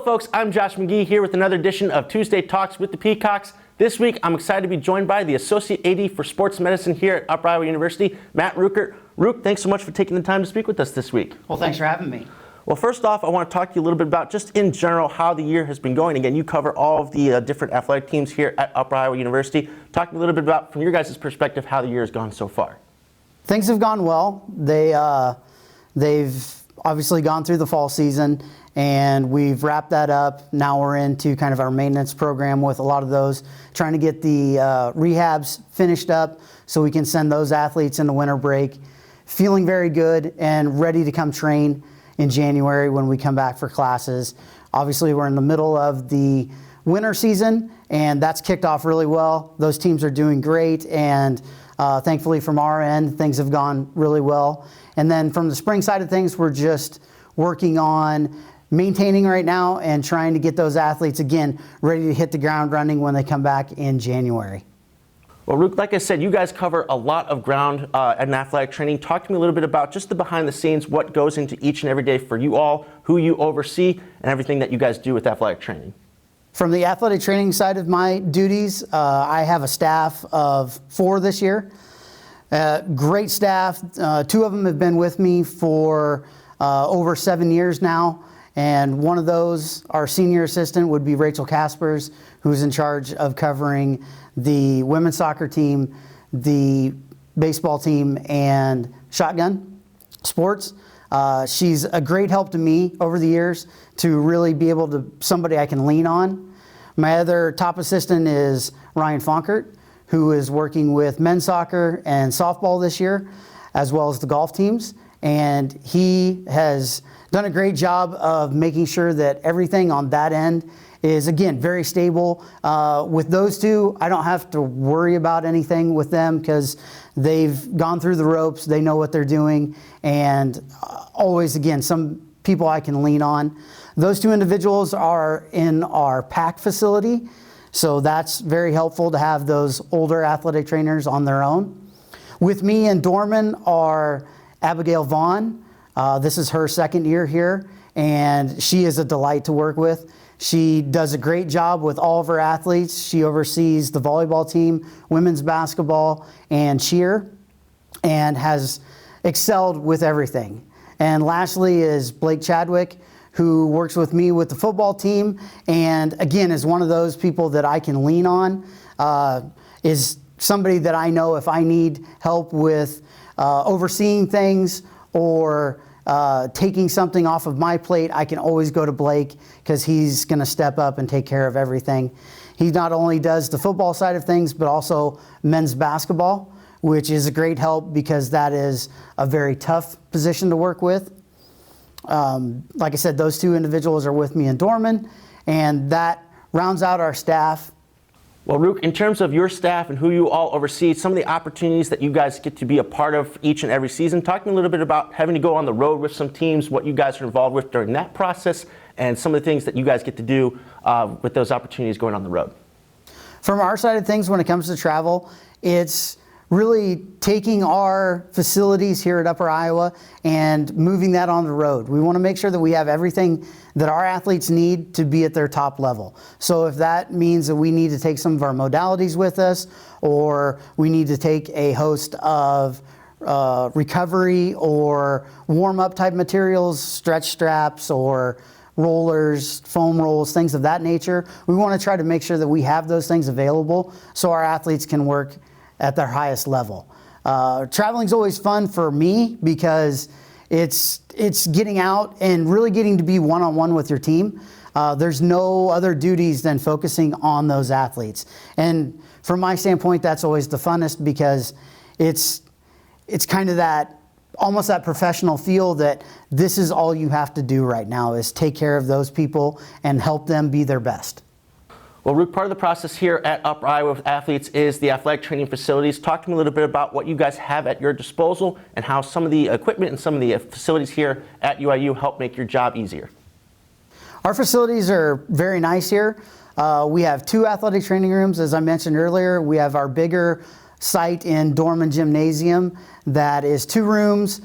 Hello folks, I'm Josh McGee here with another edition of Tuesday Talks with the Peacocks. This week I'm excited to be joined by the Associate AD for Sports Medicine here at Upper Iowa University, Matt Rueckert. Rueck, thanks so much for taking the time to speak with us this week. Well, thanks for having me. Well, first off, I want to talk to you a little bit about just in general how the year has been going. Again, you cover all of the different athletic teams here at Upper Iowa University. Talk to me a little bit about, from your guys' perspective, how the year has gone so far. Things have gone well. They've obviously gone through the fall season, and we've wrapped that up. Now we're into kind of our maintenance program with a lot of those, trying to get the rehabs finished up so we can send those athletes in the winter break, feeling very good and ready to come train in January when we come back for classes. Obviously, we're in the middle of the winter season, and that's kicked off really well. Those teams are doing great, and thankfully from our end, things have gone really well. And then from the spring side of things, we're just working on maintaining right now and trying to get those athletes, again, ready to hit the ground running when they come back in January. Well, Rueck, like I said, you guys cover a lot of ground in athletic training. Talk to me a little bit about just the behind the scenes, what goes into each and every day for you all, who you oversee, and everything that you guys do with athletic training. From the athletic training side of my duties, I have a staff of 4 this year. Great staff. 2 of them have been with me for over 7 years now. And one of those, our senior assistant, would be Rachel Caspers, who's in charge of covering the women's soccer team, the baseball team, and shotgun sports. She's a great help to me over the years to really be able to, somebody I can lean on. My other top assistant is Ryan Fonkert, who is working with men's soccer and softball this year, as well as the golf teams. And he has done a great job of making sure that everything on that end is, again, very stable. With those 2, I don't have to worry about anything with them because they've gone through the ropes, they know what they're doing, and always, again, some people I can lean on. Those 2 individuals are in our PAC facility, so that's very helpful to have those older athletic trainers on their own. With me in Dorman are Abigail Vaughn. This is her 2nd year here, and she is a delight to work with. She does a great job with all of her athletes. She oversees the volleyball team, women's basketball, and cheer, and has excelled with everything. And lastly is Blake Chadwick, who works with me with the football team, and again is one of those people that I can lean on, is somebody that I know if I need help with overseeing things or taking something off of my plate, I can always go to Blake because he's going to step up and take care of everything. He not only does the football side of things, but also men's basketball, which is a great help because that is a very tough position to work with. Like I said, those 2 individuals are with me in Dorman, and that rounds out our staff. Well, Rueck, in terms of your staff and who you all oversee, some of the opportunities that you guys get to be a part of each and every season, talk to me a little bit about having to go on the road with some teams, what you guys are involved with during that process, and some of the things that you guys get to do with those opportunities going on the road. From our side of things, when it comes to travel, it's really taking our facilities here at Upper Iowa and moving that on the road. We want to make sure that we have everything that our athletes need to be at their top level. So if that means that we need to take some of our modalities with us, or we need to take a host of recovery or warm-up type materials, stretch straps or rollers, foam rolls, things of that nature, we want to try to make sure that we have those things available so our athletes can work at their highest level. Traveling is always fun for me because it's getting out and really getting to be one-on-one with your team. There's no other duties than focusing on those athletes. And from my standpoint, that's always the funnest because it's kind of that, almost that professional feel that this is all you have to do right now is take care of those people and help them be their best. Well, Rueck, part of the process here at Upper Iowa with athletes is the athletic training facilities. Talk to me a little bit about what you guys have at your disposal and how some of the equipment and some of the facilities here at UIU help make your job easier. Our facilities are very nice here. We have 2 athletic training rooms, as I mentioned earlier. We have our bigger site in Dorman Gymnasium that is 2 rooms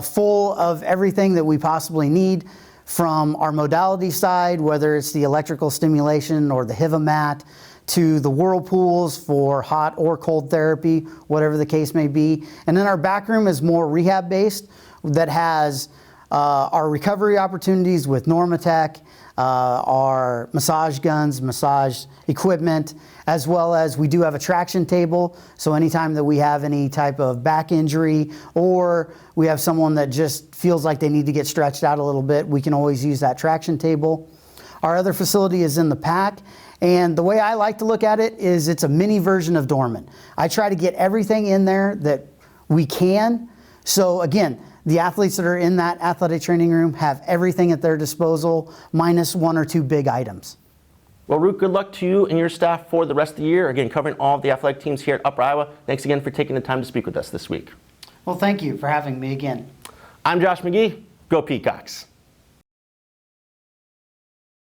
full of everything that we possibly need. from our modality side, whether it's the electrical stimulation or the HIVA-mat, to the whirlpools for hot or cold therapy, whatever the case may be. And then our back room is more rehab based, that has our recovery opportunities with Normatec, our massage guns, massage equipment, as well as we do have a traction table. So anytime that we have any type of back injury, or we have someone that just feels like they need to get stretched out a little bit, we can always use that traction table. Our other facility is in the PAC. And the way I like to look at it is it's a mini version of Dorman. I try to get everything in there that we can. So again, the athletes that are in that athletic training room have everything at their disposal, minus one or two big items. Well, Rueck, good luck to you and your staff for the rest of the year. Again, covering all of the athletic teams here at Upper Iowa. Thanks again for taking the time to speak with us this week. Well, thank you for having me again. I'm Josh McGee. Go Peacocks.